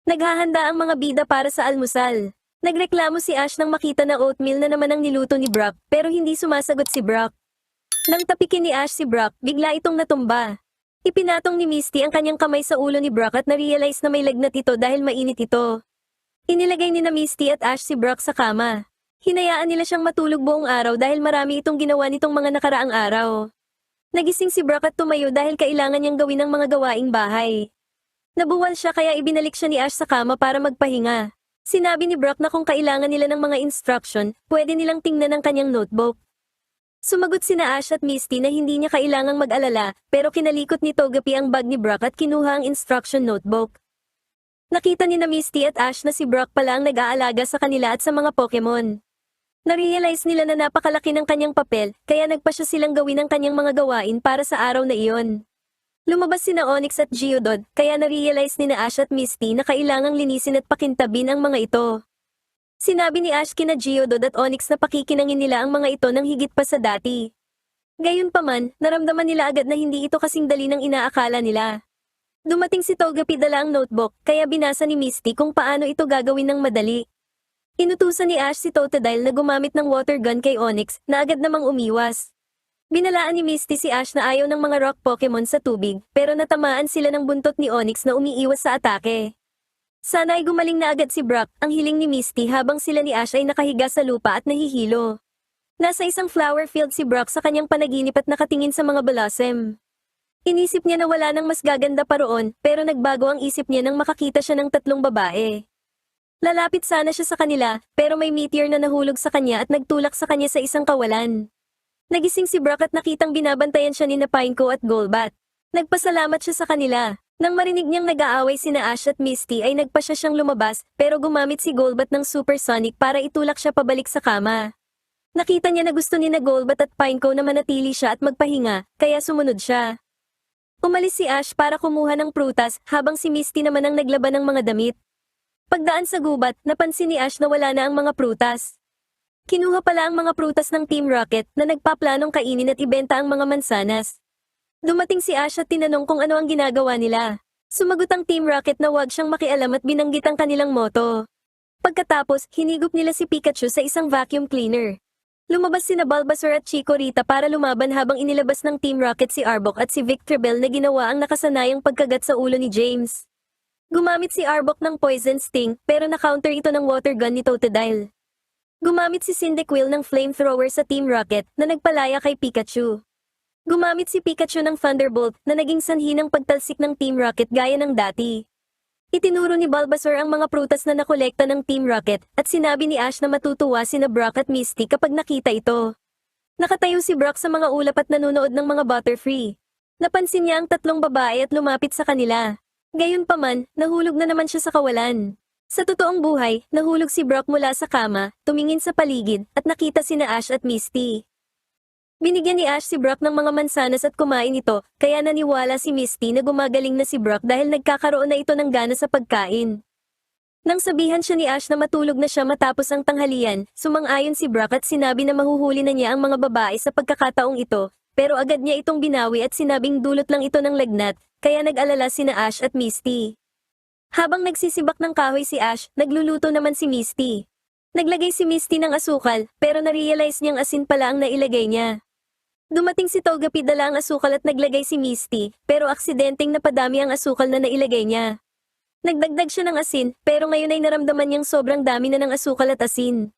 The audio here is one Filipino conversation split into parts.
Naghahanda ang mga bida para sa almusal. Nagreklamo si Ash nang makita na oatmeal na naman ang niluto ni Brock, pero hindi sumasagot si Brock. Nang tapikin ni Ash si Brock, bigla itong natumba. Ipinatong ni Misty ang kanyang kamay sa ulo ni Brock at narealize na may lagnat ito dahil mainit ito. Inilagay ni na Misty at Ash si Brock sa kama. Hinayaan nila siyang matulog buong araw dahil marami itong ginawa nitong mga nakaraang araw. Nagising si Brock at tumayo dahil kailangan niyang gawin ang mga gawaing bahay. Nabuwal siya kaya ibinalik siya ni Ash sa kama para magpahinga. Sinabi ni Brock na kung kailangan nila ng mga instruction, pwede nilang tingnan ang kanyang notebook. Sumagot sina Ash at Misty na hindi niya kailangang mag-alala, pero kinalikot ni Togepi ang bag ni Brock at kinuha ang instruction notebook. Nakita ni na Misty at Ash na si Brock pala ang nag-aalaga sa kanila at sa mga Pokemon. Narealize nila na napakalaki ng kanyang papel, kaya nagpasya silang gawin ang kanyang mga gawain para sa araw na iyon. Lumabas sina Onyx at Geodude, kaya narealize ni na Ash at Misty na kailangang linisin at pakintabin ang mga ito. Sinabi ni Ash kina Geodude at Onyx na pakikinangin nila ang mga ito ng higit pa sa dati. Gayunpaman, naramdaman nila agad na hindi ito kasing dali ng inaakala nila. Dumating si Togepi dala ang notebook, kaya binasa ni Misty kung paano ito gagawin ng madali. Inutusan ni Ash si Totodile na gumamit ng water gun kay Onyx, na agad namang umiwas. Binalaan ni Misty si Ash na ayaw ng mga rock Pokemon sa tubig, pero natamaan sila ng buntot ni Onyx na umiiwas sa atake. Sana ay gumaling na agad si Brock, ang hiling ni Misty habang sila ni Ash ay nakahiga sa lupa at nahihilo. Nasa isang flower field si Brock sa kanyang panaginip at nakatingin sa mga blossom. Inisip niya na wala nang mas gaganda pa roon, pero nagbago ang isip niya nang makakita siya ng tatlong babae. Lalapit sana siya sa kanila, pero may meteor na nahulog sa kanya at nagtulak sa kanya sa isang kawalan. Nagising si Brock at nakitang binabantayan siya ni na Pineco at Golbat. Nagpasalamat siya sa kanila. Nang marinig niyang nag-aaway sina Ash at Misty ay nagpasya siyang lumabas, pero gumamit si Golbat ng supersonic para itulak siya pabalik sa kama. Nakita niya na gusto ni na Golbat at Pineco na manatili siya at magpahinga, kaya sumunod siya. Umalis si Ash para kumuha ng prutas, habang si Misty naman ang naglaban ng mga damit. Pagdaan sa gubat, napansin ni Ash na wala na ang mga prutas. Kinuha pala ang mga prutas ng Team Rocket na nagpaplanong kainin at ibenta ang mga mansanas. Dumating si Ash at tinanong kung ano ang ginagawa nila. Sumagot ang Team Rocket na huwag siyang makialam at binanggit ang kanilang motto. Pagkatapos, hinigop nila si Pikachu sa isang vacuum cleaner. Lumabas sina Bulbasaur at Chikorita para lumaban habang inilabas ng Team Rocket si Arbok at si Victreebel na ginawa ang nakasanayang pagkagat sa ulo ni James. Gumamit si Arbok ng Poison Sting pero na-counter ito ng water gun ni Totodile. Gumamit si Cyndaquil ng flamethrower sa Team Rocket na nagpalaya kay Pikachu. Gumamit si Pikachu ng Thunderbolt na naging sanhi ng pagtalsik ng Team Rocket gaya ng dati. Itinuro ni Bulbasaur ang mga prutas na nakolekta ng Team Rocket at sinabi ni Ash na matutuwa sina Brock at Misty kapag nakita ito. Nakatayo si Brock sa mga ulap at nanunood ng mga Butterfree. Napansin niya ang tatlong babae at lumapit sa kanila. Gayunpaman, nahulog na naman siya sa kawalan. Sa totoong buhay, nahulog si Brock mula sa kama, tumingin sa paligid, at nakita sina Ash at Misty. Binigyan ni Ash si Brock ng mga mansanas at kumain ito, kaya naniwala si Misty na gumagaling na si Brock dahil nagkakaroon na ito ng gana sa pagkain. Nang sabihan siya ni Ash na matulog na siya matapos ang tanghalian, sumang-ayon si Brock at sinabi na mahuhuli na niya ang mga babae sa pagkakataong ito, pero agad niya itong binawi at sinabing dulot lang ito ng lagnat, kaya nag-alala sina Ash at Misty. Habang nagsisibak ng kahoy si Ash, nagluluto naman si Misty. Naglagay si Misty ng asukal, pero narealize niyang asin pala ang nailagay niya. Dumating si Togepi dala ang asukal at naglagay si Misty, pero aksidenteng napadami ang asukal na nailagay niya. Nagdagdag siya ng asin, pero ngayon ay naramdaman niyang sobrang dami na ng asukal at asin.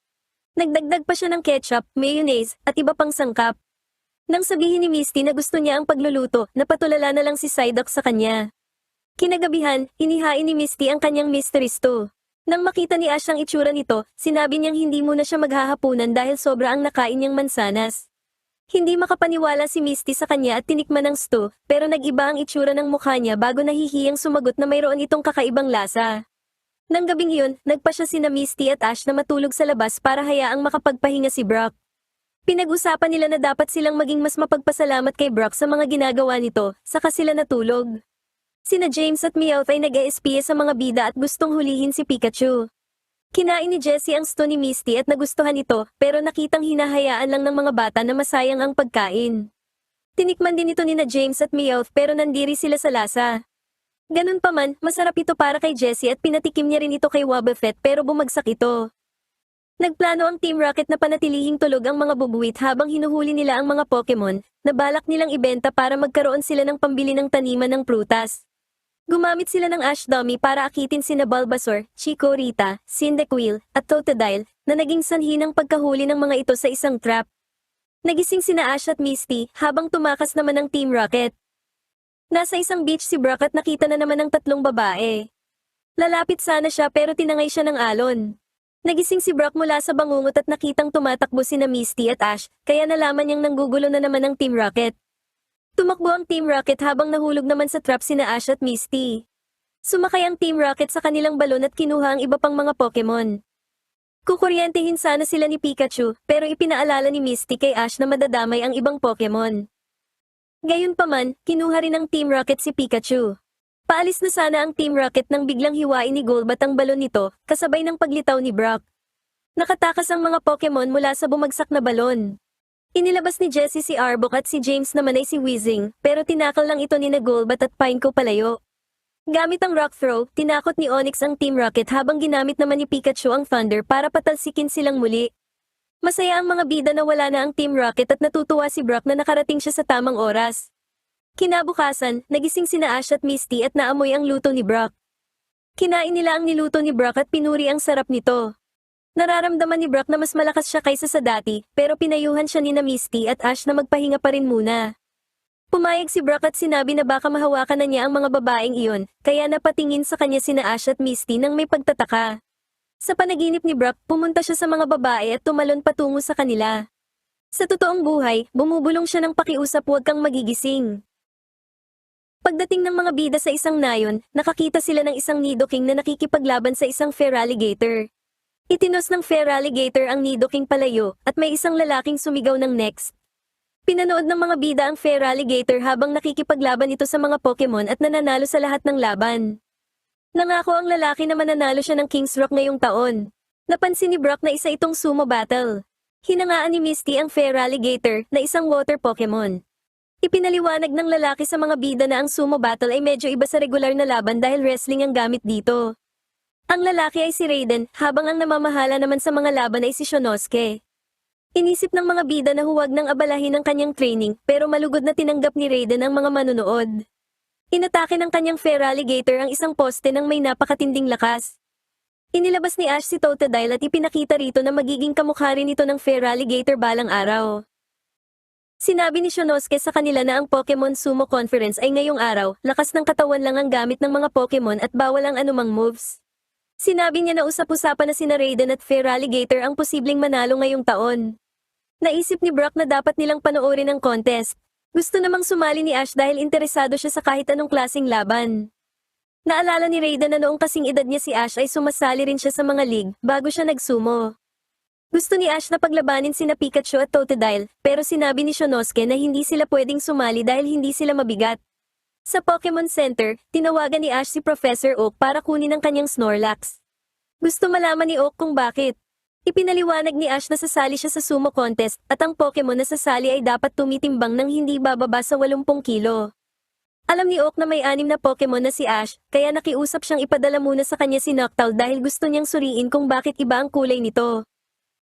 Nagdagdag pa siya ng ketchup, mayonnaise, at iba pang sangkap. Nang sabihin ni Misty na gusto niya ang pagluluto, napatulala na lang si Psyduck sa kanya. Kinagabihan, inihain ni Misty ang kanyang mystery stew. Nang makita ni Ash ang itsura nito, sinabi niyang hindi muna siya maghahapunan dahil sobra ang nakain niyang mansanas. Hindi makapaniwala si Misty sa kanya at tinikman ng stew, pero nag-iba ang itsura ng mukha niya bago nahihiyang sumagot na mayroon itong kakaibang lasa. Nang gabing iyon, nagpasya sina Misty at Ash na matulog sa labas para hayaang makapagpahinga si Brock. Pinag-usapan nila na dapat silang maging mas mapagpasalamat kay Brock sa mga ginagawa nito, saka sila natulog. Sina James at Meowth ay nag-eespiya sa mga bida at gustong hulihin si Pikachu. Kinain ni Jessie ang stew ni Misty at nagustuhan ito, pero nakitang hinahayaan lang ng mga bata na masayang ang pagkain. Tinikman din ito ni na James at Meowth pero nandiri sila sa lasa. Ganun pa man, masarap ito para kay Jessie at pinatikim niya rin ito kay Wobbuffet pero bumagsak ito. Nagplano ang Team Rocket na panatilihing tulog ang mga bubuwit habang hinuhuli nila ang mga Pokemon na balak nilang ibenta para magkaroon sila ng pambili ng taniman ng prutas. Gumamit sila ng Ash Dummy para akitin sina Bulbasaur, Chikorita, Cyndaquil, at Totodile na naging sanhi ng pagkahuli ng mga ito sa isang trap. Nagising sina Ash at Misty habang tumakas naman ang Team Rocket. Nasa isang beach si Brock at nakita na naman ang tatlong babae. Lalapit sana siya pero tinangay siya ng alon. Nagising si Brock mula sa bangungot at nakitang tumatakbo sina Misty at Ash, kaya nalaman niyang nanggugulo na naman ang Team Rocket. Tumakbo ang Team Rocket habang nahulog naman sa trap sina Ash at Misty. Sumakay ang Team Rocket sa kanilang balon at kinuha ang iba pang mga Pokemon. Kukuryentehin sana sila ni Pikachu, pero ipinaalala ni Misty kay Ash na madadamay ang ibang Pokemon. Gayunpaman, kinuha rin ng Team Rocket si Pikachu. Paalis na sana ang Team Rocket nang biglang hiwain ni Golbat ang balon nito, kasabay ng paglitaw ni Brock. Nakatakas ang mga Pokemon mula sa bumagsak na balon. Inilabas ni Jessie si Arbok at si James naman ay si Weezing, pero tinakal lang ito ni na Golbat at Pineco palayo. Gamit ang Rock Throw, tinakot ni Onix ang Team Rocket habang ginamit naman ni Pikachu ang Thunder para patalsikin silang muli. Masaya ang mga bida na wala na ang Team Rocket at natutuwa si Brock na nakarating siya sa tamang oras. Kinabukasan, nagising sina Ash at Misty at naamoy ang luto ni Brock. Kinain nila ang niluto ni Brock at pinuri ang sarap nito. Nararamdaman ni Brock na mas malakas siya kaysa sa dati, pero pinayuhan siya ni na Misty at Ash na magpahinga pa rin muna. Pumayag si Brock at sinabi na baka mahawakan na niya ang mga babaeng iyon, kaya napatingin sa kanya sina Ash at Misty nang may pagtataka. Sa panaginip ni Brock, pumunta siya sa mga babae at tumalon patungo sa kanila. Sa totoong buhay, bumubulong siya ng pakiusap huwag kang magigising. Pagdating ng mga bida sa isang nayon, nakakita sila ng isang Nidoking na nakikipaglaban sa isang Feraligatr. Itinos ng Feraligatr ang Nidoking palayo, at may isang lalaking sumigaw ng next. Pinanood ng mga bida ang Feraligatr habang nakikipaglaban ito sa mga Pokemon at nananalo sa lahat ng laban. Nangako ang lalaki na mananalo siya ng King's Rock ngayong taon. Napansin ni Brock na isa itong sumo battle. Hinangaan ni Misty ang Feraligatr na isang water Pokemon. Ipinaliwanag ng lalaki sa mga bida na ang sumo battle ay medyo iba sa regular na laban dahil wrestling ang gamit dito. Ang lalaki ay si Raiden, habang ang namamahala naman sa mga laban ay si Shonosuke. Inisip ng mga bida na huwag nang abalahin ang kanyang training, pero malugod na tinanggap ni Raiden ang mga manunood. Inatake ng kanyang Feraligatr ang isang poste ng may napakatinding lakas. Inilabas ni Ash si Totodile at ipinakita rito na magiging kamukha rin ito ng Feraligatr balang araw. Sinabi ni Shonosuke sa kanila na ang Pokemon Sumo Conference ay ngayong araw, lakas ng katawan lang ang gamit ng mga Pokemon at bawal ang anumang moves. Sinabi niya na usap-usapan na sina Raiden at Feraligatr ang posibleng manalo ngayong taon. Naisip ni Brock na dapat nilang panoorin ang contest. Gusto namang sumali ni Ash dahil interesado siya sa kahit anong klaseng laban. Naalala ni Raiden na noong kasing edad niya si Ash ay sumasali rin siya sa mga league bago siya nagsumo. Gusto ni Ash na paglabanin sina Pikachu at Totodile, pero sinabi ni Shonosuke na hindi sila pwedeng sumali dahil hindi sila mabigat. Sa Pokemon Center, tinawagan ni Ash si Professor Oak para kunin ang kanyang Snorlax. Gusto malaman ni Oak kung bakit. Ipinaliwanag ni Ash na sasali siya sa sumo contest at ang Pokemon na sasali ay dapat tumitimbang ng hindi bababa sa 80 kilo. Alam ni Oak na may 6 na Pokemon na si Ash, kaya nakiusap siyang ipadala muna sa kanya si Noctowl dahil gusto niyang suriin kung bakit iba ang kulay nito.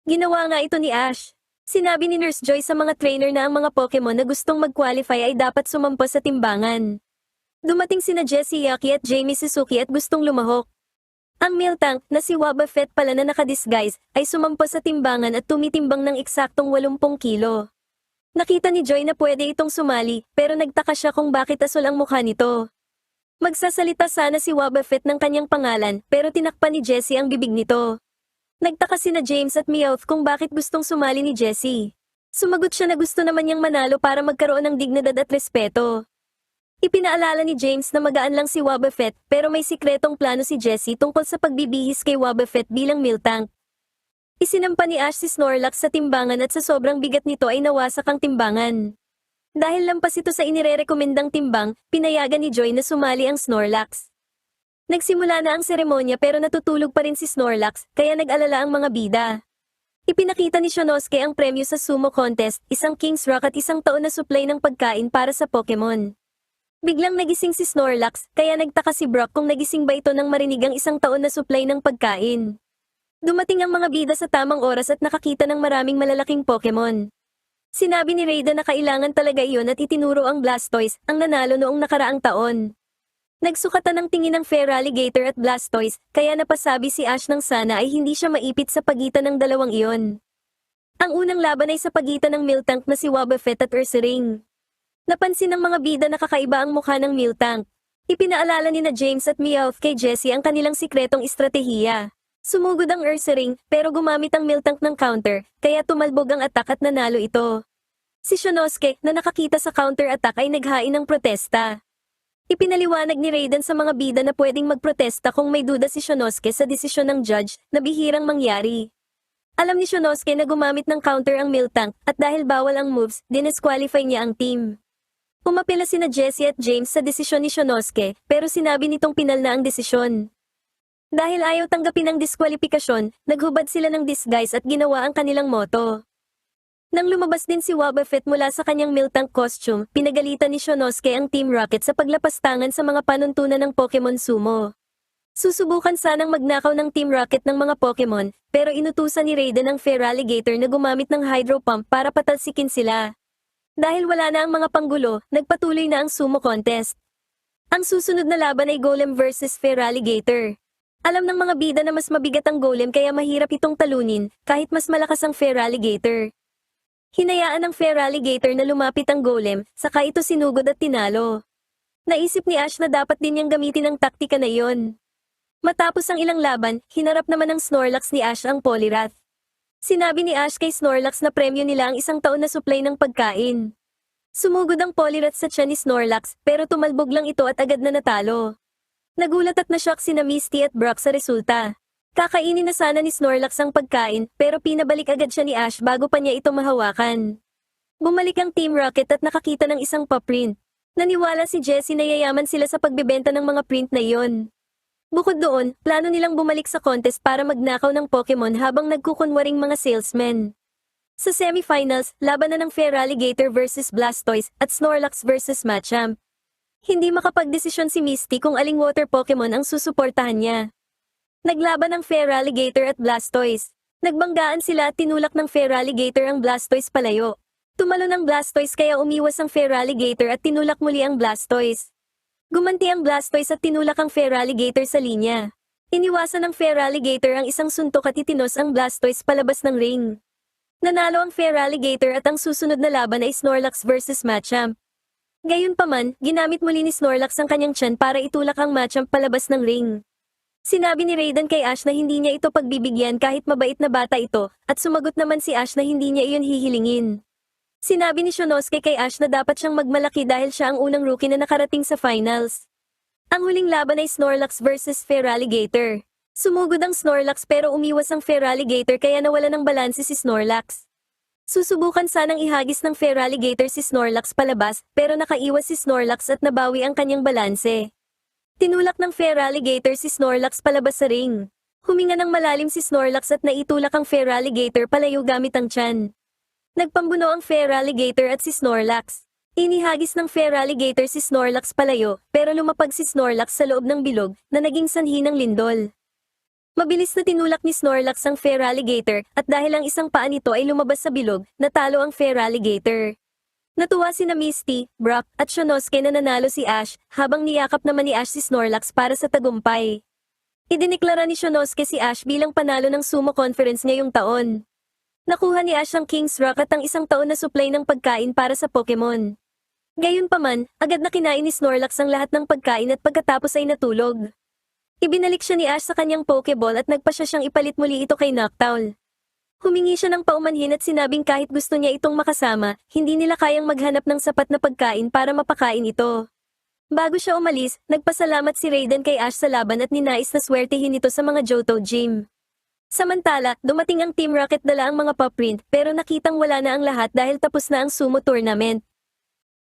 Ginawa nga ito ni Ash. Sinabi ni Nurse Joy sa mga trainer na ang mga Pokemon na gustong mag-qualify ay dapat sumampa sa timbangan. Dumating sina Jessie Yaki at Jamie Suzuki at gustong lumahok. Ang Miltank, na si Wobbuffet pala na nakadisguise, ay sumampa sa timbangan at tumitimbang ng eksaktong 80 kilo. Nakita ni Joy na pwede itong sumali, pero nagtaka siya kung bakit asul ang mukha nito. Magsasalita sana si Wobbuffet ng kanyang pangalan, pero tinakpan ni Jessie ang bibig nito. Nagtaka sina James at Meowth kung bakit gustong sumali ni Jessie. Sumagot siya na gusto naman niyang manalo para magkaroon ng dignidad at respeto. Ipinaalala ni James na magaan lang si Wobbuffet pero may sikretong plano si Jessie tungkol sa pagbibihis kay Wobbuffet bilang Miltank. Isinampa ni Ash si Snorlax sa timbangan at sa sobrang bigat nito ay nawasak ang timbangan. Dahil lampas ito sa inirerekomendang timbang, pinayagan ni Joy na sumali ang Snorlax. Nagsimula na ang seremonya pero natutulog pa rin si Snorlax, kaya nag-alala ang mga bida. Ipinakita ni Shonosuke ang premyo sa sumo contest, isang King's Rock at isang taon na supply ng pagkain para sa Pokemon. Biglang nagising si Snorlax, kaya nagtaka si Brock kung nagising ba ito nang marinig ang isang taon na supply ng pagkain. Dumating ang mga bida sa tamang oras at nakakita ng maraming malalaking Pokemon. Sinabi ni Raiden na kailangan talaga iyon at itinuro ang Blastoise, ang nanalo noong nakaraang taon. Nagsukatan ng tingin ng Feraligatr at Blastoise, kaya napasabi si Ash ng sana ay hindi siya maipit sa pagitan ng dalawang iyon. Ang unang laban ay sa pagitan ng Miltank na si Wobbuffet at Ursaring. Napansin ng mga bida na kakaiba ang mukha ng Miltank. Ipinaalala ni na James at Meowth kay Jessie ang kanilang sikretong estratehiya. Sumugod ang Ursaring, pero gumamit ang Miltank ng counter, kaya tumalbog ang attack at nanalo ito. Si Shonosuke, na nakakita sa counter-attack ay naghain ng protesta. Ipinaliwanag ni Raiden sa mga bida na pwedeng magprotesta kung may duda si Shonosuke sa desisyon ng judge, na bihirang mangyari. Alam ni Shonosuke na gumamit ng counter ang Miltank, at dahil bawal ang moves, dinesqualify niya ang team. Umapela sina Jessie at James sa desisyon ni Shonosuke, pero sinabi nitong pinal na ang desisyon. Dahil ayaw tanggapin ang diskwalifikasyon, naghubad sila ng disguise at ginawa ang kanilang motto. Nang lumabas din si Wobbuffet mula sa kanyang Miltank costume, pinagalitan ni Shonosuke ang Team Rocket sa paglapastangan sa mga panuntunan ng Pokemon Sumo. Susubukan sanang magnakaw ng Team Rocket ng mga Pokemon, pero inutusan ni Raiden ang Feraligatr na gumamit ng Hydro Pump para patalsikin sila. Dahil wala na ang mga panggulo, nagpatuloy na ang sumo contest. Ang susunod na laban ay Golem versus Feraligatr. Alam ng mga bida na mas mabigat ang Golem kaya mahirap itong talunin, kahit mas malakas ang Feraligatr. Hinayaan ng Feraligatr na lumapit ang Golem, saka ito sinugod at tinalo. Naisip ni Ash na dapat din niyang gamitin ang taktika na iyon. Matapos ang ilang laban, hinarap naman ng Snorlax ni Ash ang Poliwrath. Sinabi ni Ash kay Snorlax na premyo nila ang isang taon na supply ng pagkain. Sumugod ang Poliwrath sa tiyan ni Snorlax, pero tumalbog lang ito at agad na natalo. Nagulat at na-shock sina Misty at Brock sa resulta. Kakainin na sana ni Snorlax ang pagkain, pero pinabalik agad siya ni Ash bago pa niya ito mahawakan. Bumalik ang Team Rocket at nakakita ng isang paprint. Naniwala si Jessie na yayaman sila sa pagbebenta ng mga print na iyon. Bukod doon, plano nilang bumalik sa contest para magnakaw ng Pokemon habang nagkukunwaring mga salesmen. Sa semifinals, laban na ng Feraligatr versus Blastoise at Snorlax versus Machamp. Hindi makapagdesisyon si Misty kung aling water Pokemon ang susuportahan niya. Naglaban ng Feraligatr at Blastoise. Nagbanggaan sila at tinulak ng Feraligatr ang Blastoise palayo. Tumalon ang Blastoise kaya umiwas ang Feraligatr at tinulak muli ang Blastoise. Gumanti ang Blastoise at tinulak ang Feraligatr sa linya. Iniwasan ng Feraligatr ang isang suntok at itinos ang Blastoise palabas ng ring. Nanalo ang Feraligatr at ang susunod na laban ay Snorlax versus Machamp. Gayunpaman, ginamit muli ni Snorlax ang kanyang tiyan para itulak ang Machamp palabas ng ring. Sinabi ni Raiden kay Ash na hindi niya ito pagbibigyan kahit mabait na bata ito, at sumagot naman si Ash na hindi niya iyon hihilingin. Sinabi ni Shonosuke kay Ash na dapat siyang magmalaki dahil siya ang unang rookie na nakarating sa finals. Ang huling laban ay Snorlax versus Feraligatr. Sumugod ang Snorlax pero umiwas ang Feraligatr kaya nawala ng balanse si Snorlax. Susubukan sanang ihagis ng Feraligatr si Snorlax palabas pero nakaiwas si Snorlax at nabawi ang kanyang balanse. Tinulak ng Feraligatr si Snorlax palabas sa ring. Huminga ng malalim si Snorlax at naitulak ang Feraligatr palayo gamit ang tiyan. Nagpambuno ang Feraligatr at si Snorlax. Inihagis ng Feraligatr si Snorlax palayo, pero lumapag si Snorlax sa loob ng bilog, na naging sanhi ng lindol. Mabilis na tinulak ni Snorlax ang Feraligatr, at dahil ang isang paa nito ay lumabas sa bilog, natalo ang Feraligatr. Natuwa sina Misty, Brock, at Shonosuke na nanalo si Ash, habang niyakap naman ni Ash si Snorlax para sa tagumpay. Idineklara ni Shonosuke si Ash bilang panalo ng Sumo Conference ngayong taon. Nakuha ni Ash ang King's Rock at ang isang taon na supply ng pagkain para sa Pokemon. Gayunpaman, agad na kinain ni Snorlax ang lahat ng pagkain at pagkatapos ay natulog. Ibinalik siya ni Ash sa kanyang Pokeball at nagpa siya siyang ipalit muli ito kay Noctowl. Humingi siya ng paumanhin at sinabing kahit gusto niya itong makasama, hindi nila kayang maghanap ng sapat na pagkain para mapakain ito. Bago siya umalis, nagpasalamat si Raiden kay Ash sa laban at ninais na swertihin ito sa mga Johto Gym. Samantala, dumating ang Team Rocket dala ang mga paprint pero nakitang wala na ang lahat dahil tapos na ang sumo tournament.